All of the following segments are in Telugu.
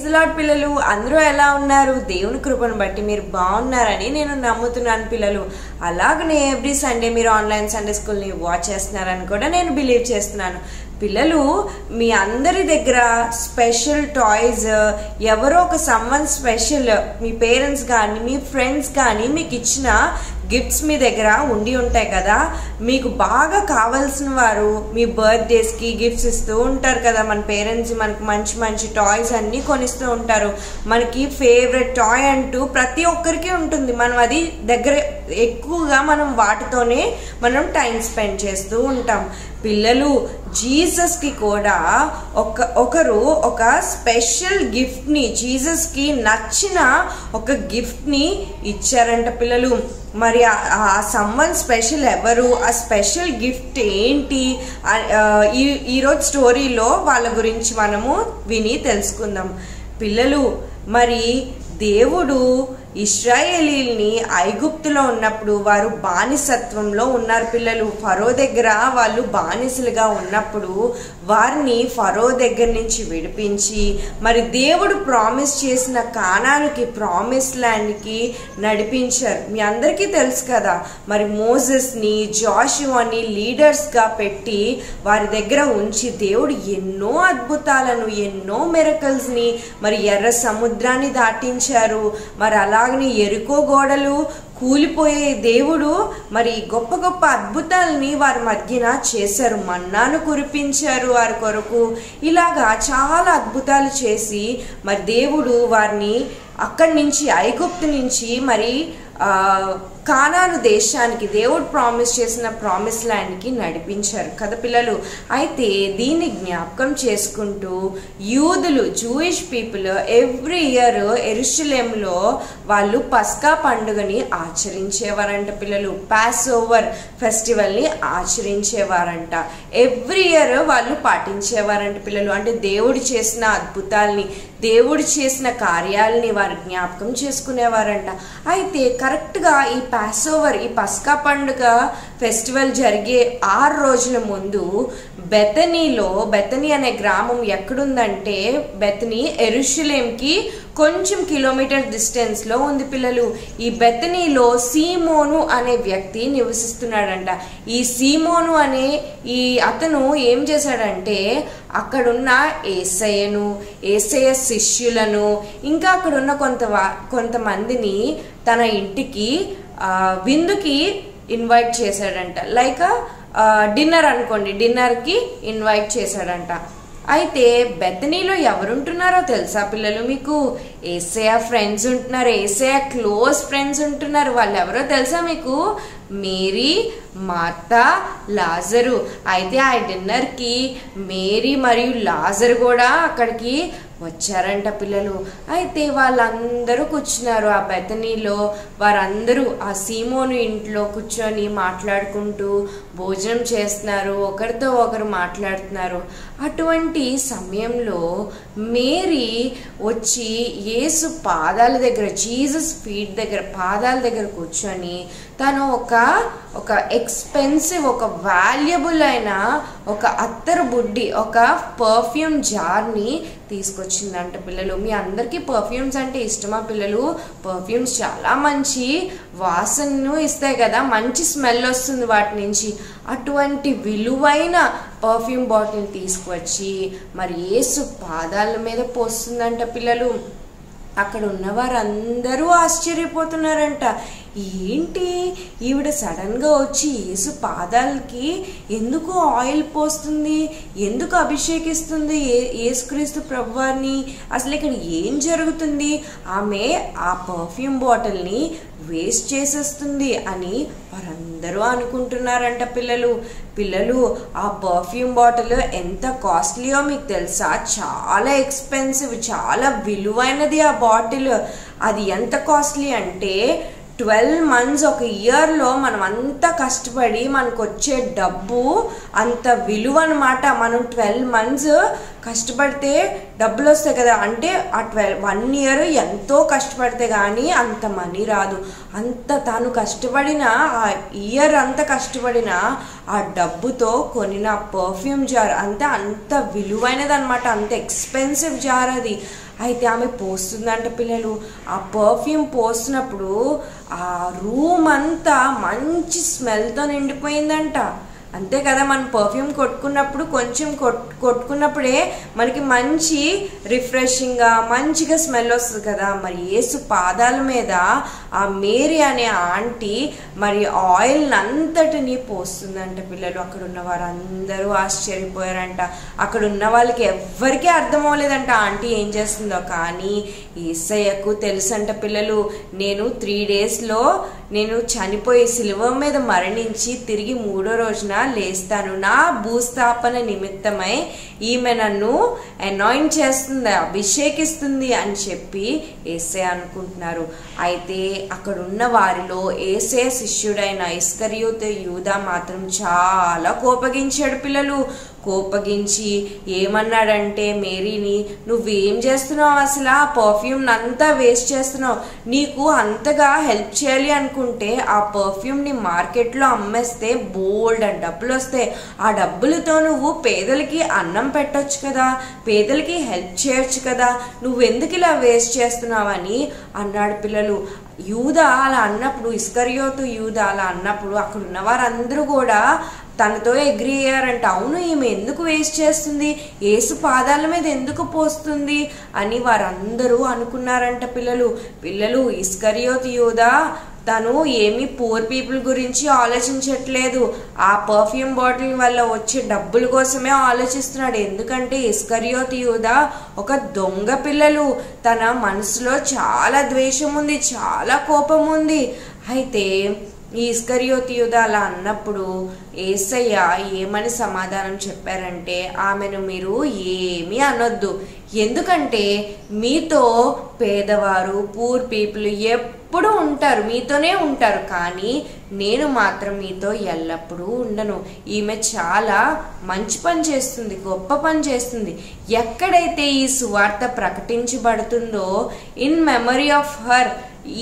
ప్రైజ్ ది లార్డ్ పిల్లలు, అందరూ ఎలా ఉన్నారు? దేవుని కృపను బట్టి మీరు బాగున్నారని నేను నమ్ముతున్నాను పిల్లలు. అలాగనే ఎవ్రీ సండే మీరు ఆన్లైన్ సండే స్కూల్ని వాచ్ చేస్తున్నారని కూడా నేను బిలీవ్ చేస్తున్నాను. పిల్లలు, మీ అందరి దగ్గర స్పెషల్ టాయ్స్ ఎవరో ఒక సమ్వన్ స్పెషల్ మీ పేరెంట్స్ కానీ మీ ఫ్రెండ్స్ కానీ మీకు ఇచ్చిన గిఫ్ట్స్ మీ దగ్గర ఉండి ఉంటాయి కదా. మీకు బాగా కావాల్సిన వారు మీ బర్త్డేస్కి గిఫ్ట్స్ ఇస్తూ ఉంటారు కదా. మన పేరెంట్స్ మనకు మంచి మంచి టాయ్స్ అన్నీ కొనిస్తూ ఉంటారు. మనకి ఫేవరెట్ టాయ్ అంటూ ప్రతి ఒక్కరికి ఉంటుంది. మనం అది దగ్గర ఎక్కువగా మనం వాటితోనే మనం టైం స్పెండ్ చేస్తూ ఉంటాం. పిల్లలు, జీసస్కి కూడా ఒకరు ఒక స్పెషల్ గిఫ్ట్ని, జీసస్కి నచ్చిన ఒక గిఫ్ట్ని ఇచ్చారంట పిల్లలు. మరి ఆ సమ్వన్ స్పెషల్ ఎవరు, ఆ స్పెషల్ గిఫ్ట్ ఏంటి, ఈరోజు స్టోరీలో వాళ్ళ గురించి మనము విని తెలుసుకుందాం. పిల్లలు, మరి దేవుడు ఇశ్రాయేలీల్ని ఐగుప్తులో ఉన్నప్పుడు వారు బానిసత్వంలో ఉన్నారు పిల్లలు. ఫరో దగ్గర వాళ్ళు బానిసలుగా ఉన్నప్పుడు వారిని ఫరో దగ్గర నుంచి విడిపించి మరి దేవుడు ప్రామిస్ చేసిన కానానుకి, ప్రామిస్ ల్యాండ్కి నడిపించారు. మీ అందరికీ తెలుసు కదా. మరి మోసెస్ని, జాషువాని లీడర్స్గా పెట్టి వారి దగ్గర ఉంచి దేవుడు ఎన్నో అద్భుతాలను, ఎన్నో మిరకల్స్ని, మరి ఎర్ర సముద్రాన్ని దాటించారు. మరి అలాగని ఎరుకో గోడలు కూలిపోయే దేవుడు మరి గొప్ప గొప్ప అద్భుతాలని వారి మధ్యన చేశారు. మన్నాను కురిపించారు వారి కొరకు. ఇలాగా చాలా అద్భుతాలు చేసి మరి దేవుడు వారిని అక్కడి నుంచి, ఐగుప్తు నుంచి మరి కానాను దేశానికి, దేవుడు ప్రామిస్ చేసిన ప్రామిస్ ల్యాండ్కి నడిపించారు కదా పిల్లలు. అయితే దీన్ని జ్ఞాపకం చేసుకుంటూ యూదులు, జూయిష్ పీపుల్ ఎవ్రీ ఇయర్ యెరూషలేంలో వాళ్ళు పస్కా పండుగని ఆచరించేవారంట పిల్లలు. పాస్ ఓవర్ ఫెస్టివల్ని ఆచరించేవారంట. ఎవ్రీ ఇయర్ వాళ్ళు పాటించేవారంట పిల్లలు. అంటే దేవుడు చేసిన అద్భుతాల్ని, దేవుడు చేసిన కార్యాలని వారు జ్ఞాపకం చేసుకునేవారంట. అయితే కరెక్ట్గా ఈ పాస్ ఓవర్, ఈ పస్కా పండుగ ఫెస్టివల్ జరిగే 6 రోజుల ముందు బెతనీ అనే గ్రామం ఎక్కడుందంటే, బెతనీ యెరూషలేంకి కొంచెం కిలోమీటర్ డిస్టెన్స్లో ఉంది పిల్లలు. ఈ బెతనీలో సీమోను అనే వ్యక్తి నివసిస్తున్నాడంట. ఈ సీమోను అనే అతను ఏం చేశాడంటే, అక్కడున్న యేసయ్య శిష్యులను, ఇంకా అక్కడున్న కొంతమందిని తన ఇంటికి విందుకి ఇన్వైట్ చేశాడంట. లైక్ డిన్నర్ అనుకోండి, డిన్నర్కి ఇన్వైట్ చేశాడంట. అయితే బెతనీలో ఎవరుంటున్నారో తెలుసా పిల్లలు మీకు? యేసయ్య ఫ్రెండ్స్ ఉంటున్నారు, యేసయ్య క్లోజ్ ఫ్రెండ్స్ ఉంటున్నారు. వాళ్ళు ఎవరో తెలుసా మీకు? మేరీ, మార్తా, లాజరు. అయితే ఆ డిన్నర్కి మేరీ మరియు లాజరు కూడా అక్కడికి వచ్చారంట పిల్లలు. అయితే వాళ్ళందరూ కూర్చున్నారు ఆ బెతనీలో. వారందరూ ఆ సీమోను ఇంట్లో కూర్చొని మాట్లాడుకుంటూ భోజనం చేస్తున్నారు, ఒకరితో ఒకరు మాట్లాడుతున్నారు. అటువంటి సమయంలో మేరీ వచ్చి యేసు పాదాల దగ్గర, జీసస్ ఫీట్ దగ్గర, పాదాల దగ్గర కూర్చొని తను ఒక ఎక్స్పెన్సివ్, ఒక వాల్యుబుల్ అయిన ఒక అత్తరు బుడ్డి, ఒక పర్ఫ్యూమ్ జార్ని తీసుకొచ్చిందంట పిల్లలు. మీ అందరికీ పర్ఫ్యూమ్స్ అంటే ఇష్టమా పిల్లలు? పర్ఫ్యూమ్స్ చాలా మంచి వాసనను ఇస్తాయి కదా, మంచి స్మెల్ వస్తుంది వాటి నుంచి. అటువంటి విలువైన పర్ఫ్యూమ్ బాటిల్ తీసుకువచ్చి మరి యేసు పాదాల మీద పోస్తుందంట పిల్లలు. అక్కడ ఉన్న వారందరూ ఆశ్చర్యపోతున్నారంట. ఏంటి ఈవిడ సడన్గా వచ్చి యేసు పాదాలకి ఎందుకు ఆయిల్ పోస్తుంది, ఎందుకు అభిషేకిస్తుంది యేసుక్రీస్తు ప్రభువారిని, అసలు ఇక్కడ ఏం జరుగుతుంది, ఆమె ఆ పర్ఫ్యూమ్ బాటిల్ని వేస్ట్ చేసేస్తుంది అని వారందరూ అనుకుంటున్నారంట పిల్లలు. ఆ పర్ఫ్యూమ్ బాటిల్ ఎంత కాస్ట్లీయో మీకు తెలుసా? చాలా ఎక్స్పెన్సివ్, చాలా విలువైనది ఆ బాటిల్. అది ఎంత కాస్ట్లీ అంటే 12 months, ఒక ఇయర్లో మనం అంతా కష్టపడి మనకు వచ్చే డబ్బు అంత విలువ అనమాట. మనం 12 months కష్టపడితే డబ్బులు వస్తాయి కదా, అంటే ఆ 1 year ఎంతో కష్టపడితే కానీ అంత మనీ రాదు. అంత తాను కష్టపడిన ఆ ఇయర్ అంతా కష్టపడిన ఆ డబ్బుతో కొనిన పర్ఫ్యూమ్ జార్ అంత విలువైనది అనమాట, అంత ఎక్స్పెన్సివ్ జార్ అది. అయితే ఆమె పోస్తుందంట పిల్లలు. ఆ పర్ఫ్యూమ్ పోస్తున్నప్పుడు ఆ రూమ్ అంతా మంచి స్మెల్తో నిండిపోయిందంట. అంతే కదా, మనం పర్ఫ్యూమ్ కొట్టుకున్నప్పుడు కొంచెం కొట్టుకున్నప్పుడే మనకి మంచి రిఫ్రెషింగ్గా మంచిగా స్మెల్ వస్తుంది కదా. మరి యేసు పాదాల మీద ఆ మేరీ అనే ఆంటీ మరి ఆయిల్ అంతటిని పోస్తుందంట పిల్లలు. అక్కడ ఉన్న వారందరూ ఆశ్చర్యపోయారంట. అక్కడ ఉన్న వాళ్ళకి ఎవ్వరికీ అర్థం అవ్వలేదంట ఆంటీ ఏం చేస్తుందో. కానీ యేసయ్యకు తెలుసంట పిల్లలు, నేను 3 daysలో నేను చనిపోయి సిలువ మీద మరణించి తిరిగి 3వ రోజున లేస్తాను, నా భూస్థాపన నిమిత్తమై ఈమె నన్ను అనాయింట్ చేస్తుంది, అభిషేకిస్తుంది అని చెప్పి యేసయ్య అనుకుంటున్నారు. అయితే అక్కడ ఉన్న వారిలో యేసయ్య శిష్యుడైన ఇస్కరియోతు యూదా మాత్రం చాలా కోపగించాడు పిల్లలు. కోపగించి ఏమన్నాడంటే మేరీని, నువ్వేం చేస్తున్నావు అసలు, ఆ పర్ఫ్యూమ్ అంతా వేస్ట్ చేస్తున్నావు, నీకు అంతగా హెల్ప్ చేయాలి అనుకుంటే ఆ పర్ఫ్యూమ్ని మార్కెట్లో అమ్మేస్తే బోల్డ్ అని డబ్బులు వస్తాయి, ఆ డబ్బులతో నువ్వు పేదలకి అన్నం పెట్టొచ్చు కదా, పేదలకి హెల్ప్ చేయొచ్చు కదా, నువ్వెందుకు ఇలా వేస్ట్ చేస్తున్నావని అన్నాడు పిల్లలు. యూదా అలా అన్నప్పుడు, ఇస్కరియోతు యూదా అలా అన్నప్పుడు అక్కడ ఉన్న వారందరూ కూడా తనతో అగ్రీ అయ్యారంట. అవును, ఈమె ఎందుకు వేస్ట్ చేస్తుంది, యేసు పాదాల మీద ఎందుకు పోస్తుంది అని వారందరూ అనుకున్నారంట పిల్లలు. ఇస్కరియోతు యూదా తను ఏమీ పూర్ పీపుల్ గురించి ఆలోచించట్లేదు, ఆ పర్ఫ్యూమ్ బాటిల్ వల్ల వచ్చే డబ్బుల కోసమే ఆలోచిస్తున్నాడు. ఎందుకంటే ఇస్కరియోతు యూదా ఒక దొంగ పిల్లలు. తన మనసులో చాలా ద్వేషం ఉంది, చాలా కోపం ఉంది. అయితే ఈ ఇస్కరియోతు యూదా అలా అన్నప్పుడు యేసయ్య ఏమని సమాధానం చెప్పారంటే, ఆమెను మీరు ఏమీ అనొద్దు, ఎందుకంటే మీతో పేదవారు పూర్ పీపుల్ ఎప్పుడూ ఉంటారు, మీతోనే ఉంటారు, కానీ నేను మాత్రం మీతో ఎల్లప్పుడూ ఉండను. ఈమె చాలా మంచి పని చేస్తుంది, గొప్ప పని చేస్తుంది. ఎక్కడైతే ఈ సువార్త ప్రకటించబడుతుందో ఇన్ మెమరీ ఆఫ్ హర్,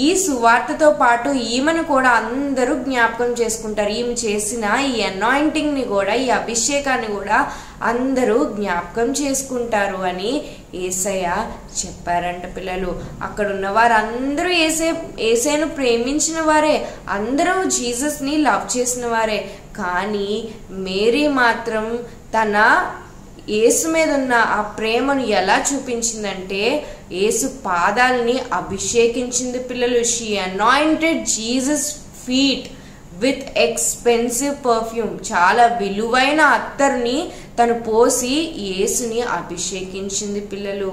ఈ సువార్తతో పాటు ఈమెను కూడా అందరూ జ్ఞాపకం చేసుకుంటారు. ఈమె చేసిన ఈ అనాయింటింగ్ ని కూడా, ఈ అభిషేకాన్ని కూడా అందరూ జ్ఞాపకం చేసుకుంటారు అని యేసయ్య చెప్పారంట పిల్లలు. అక్కడ ఉన్న వారందరూ యేసయ్యను ప్రేమించిన వారే, అందరూ జీసస్ ని లవ్ చేసిన వారే. కానీ మేరీ మాత్రం తన యేసు మీద ఉన్న ఆ ప్రేమను ఎలా చూపించిందంటే యేసు పాదాలని అభిషేకించింది పిల్లలు. She anointed Jesus feet with expensive perfume, చాలా విలువైన అత్తరుని తను పోసి యేసుని అభిషేకించింది పిల్లలు.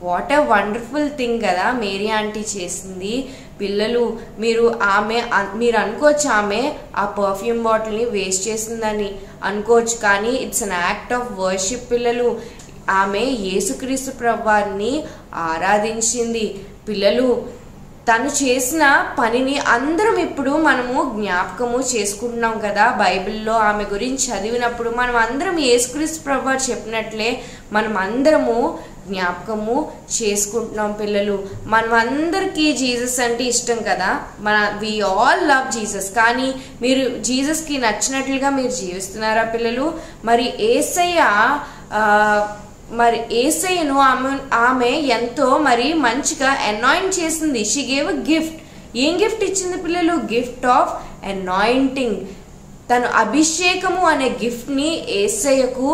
వాట్ ఎ వండర్ఫుల్ థింగ్ కదా మేరీ ఆంటీ చేసింది పిల్లలు. మీరు అనుకోవచ్చు ఆమె ఆ పర్ఫ్యూమ్ బాటిల్ని వేస్ట్ చేసిందని అనుకోవచ్చు, కానీ it's an act of worship పిల్లలు. ఆమె యేసుక్రీస్తు ప్రభువారిని ఆరాధించింది పిల్లలు. తను చేసిన పనిని అందరం ఇప్పుడు మనము జ్ఞాపకము చేసుకుంటున్నాం కదా. బైబిల్లో ఆమె గురించి చదివినప్పుడు మనం అందరం యేసుక్రీస్తు ప్రభువారు చెప్పినట్లే మనం అందరము జ్ఞాపకము చేసుకుంటున్నాం పిల్లలు. మనం అందరికీ జీసస్ అంటే ఇష్టం కదా, వి ఆల్ లవ్ జీసస్. కానీ మీరు జీసస్కి నచ్చినట్లుగా మీరు జీవిస్తున్నారా పిల్లలు? మరి యేసయ్యను ఆమె ఎంతో మరి మంచిగా అనాయింట్ చేసింది. She gave a gift. ఏం గిఫ్ట్ ఇచ్చింది పిల్లలు? Gift of anointing. తను అభిషేకము అనే గిఫ్ట్ ని యేసయ్యకు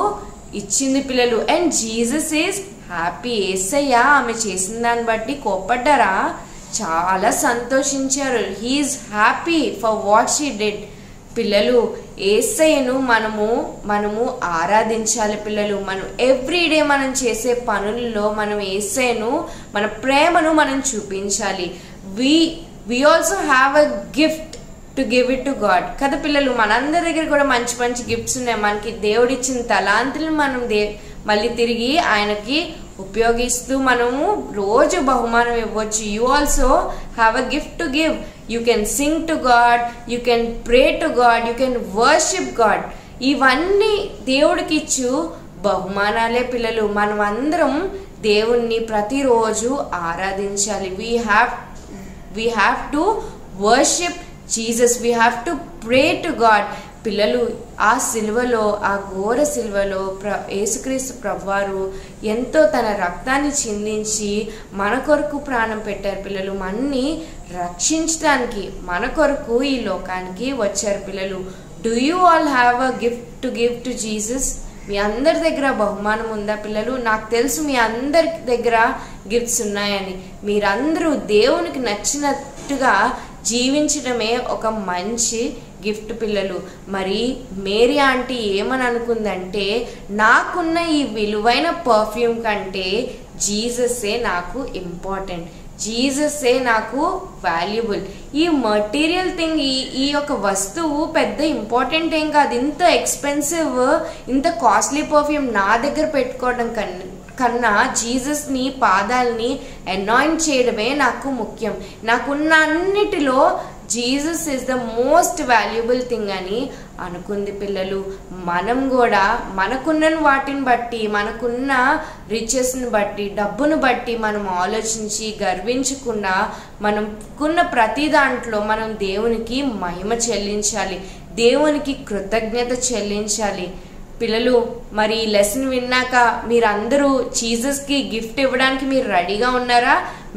ఇచ్చింది పిల్లలు. And Jesus is happy. యేసయ్య ఆమె చేసిన దాన్ని బట్టి కోప్పడ్డారా? చాలా సంతోషించారు. He is happy for what she did. పిల్లలు యేసయ్యను మనము ఆరాధించాలి పిల్లలు. మనం ఎవ్రీడే మనం చేసే పనుల్లో మనం యేసయ్యను, మన ప్రేమను మనం చూపించాలి. We also have a gift to give it to God కదా పిల్లలు. మనందరి దగ్గర కూడా మంచి మంచి గిఫ్ట్స్ ఉన్నాయి. మనకి దేవుడిచ్చిన తలాంతులను మనం మళ్ళీ తిరిగి ఆయనకి ఉపయోగిస్తూ మనము రోజు బహుమానం ఇవ్వచ్చు. You also have a gift to give. You can sing to God, you can pray to God, you can worship God. ఇవన్నీ దేవుడికి ఇచ్చు బహుమానాలే పిల్లలు. మనం అందరం దేవుణ్ణి ప్రతిరోజు ఆరాధించాలి. we have to worship Jesus, we have to pray to God. పిల్లలు ఆ సిలువలో, ఆ ఘోర సిలువలో యేసుక్రీస్తు ప్రభువారు ఎంతో తన రక్తాన్ని చిందించి మన కొరకు ప్రాణం పెట్టారు పిల్లలు. మనని రక్షించడానికి మన కొరకు ఈ లోకానికి వచ్చారు పిల్లలు. Do you all have a gift to give to Jesus? మీ అందరి దగ్గర బహుమానం ఉందా పిల్లలు? నాకు తెలుసు మీ అందరి దగ్గర గిఫ్ట్స్ ఉన్నాయని. మీరందరూ దేవునికి నచ్చినట్టుగా జీవించడమే ఒక మంచి గిఫ్ట్ పిల్లలు. మరి మేరీ ఆంటీ ఏమని అనుకుందంటే, నాకున్న ఈ విలువైన పర్ఫ్యూమ్ కంటే జీసస్సే నాకు ఇంపార్టెంట్, జీసస్సే నాకు వాల్యుబుల్. ఈ మటీరియల్ థింగ్, ఈ యొక్క వస్తువు పెద్ద ఇంపార్టెంట్ ఏం కాదు. ఇంత ఎక్స్పెన్సివ్, ఇంత కాస్ట్లీ పర్ఫ్యూమ్ నా దగ్గర పెట్టుకోవడం కన్నా జీసస్ని పాదాలని అనాయింట్ చేయడమే నాకు ముఖ్యం. నాకున్న అన్నిటిలో Jesus is the most valuable thing అని అనుకుంది పిల్లలు. మనం కూడా మనకున్న వాటిని బట్టి, మనకున్న రిచెస్ని బట్టి, డబ్బును బట్టి మనం ఆలోచించి గర్వించకుండా మనకున్న ప్రతి దాంట్లో మనం దేవునికి మహిమ చెల్లించాలి, దేవునికి కృతజ్ఞత చెల్లించాలి. పిల్లలు, మరి ఈ లెసన్ విన్నాక మీరందరూ జీసస్కి గిఫ్ట్ ఇవ్వడానికి మీరు రెడీగా ఉన్నారా?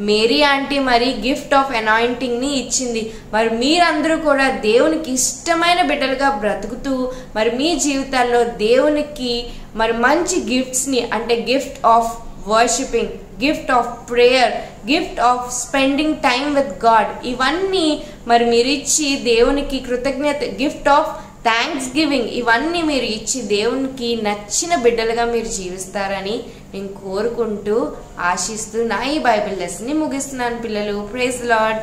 మేరీ ఆంటీ మరి గిఫ్ట్ ఆఫ్ అనాయింటింగ్ని ఇచ్చింది. మరి మీరందరూ కూడా దేవునికి ఇష్టమైన బిడ్డలుగా బ్రతుకుతూ మరి మీ జీవితాల్లో దేవునికి మరి మంచి గిఫ్ట్స్ని, అంటే gift of worshipping, gift of prayer, gift of spending time with God, ఇవన్నీ మరి మీరు ఇచ్చి దేవునికి కృతజ్ఞత, గిఫ్ట్ ఆఫ్ థ్యాంక్స్ గివింగ్, ఇవన్నీ మీరు ఇచ్చి దేవునికి నచ్చిన బిడ్డలుగా మీరు జీవిస్తారని నేను కోరుకుంటూ ఆశిస్తూ నా ఈ బైబిల్ లెసన్ని ముగిస్తున్నాను పిల్లలు. Praise lord.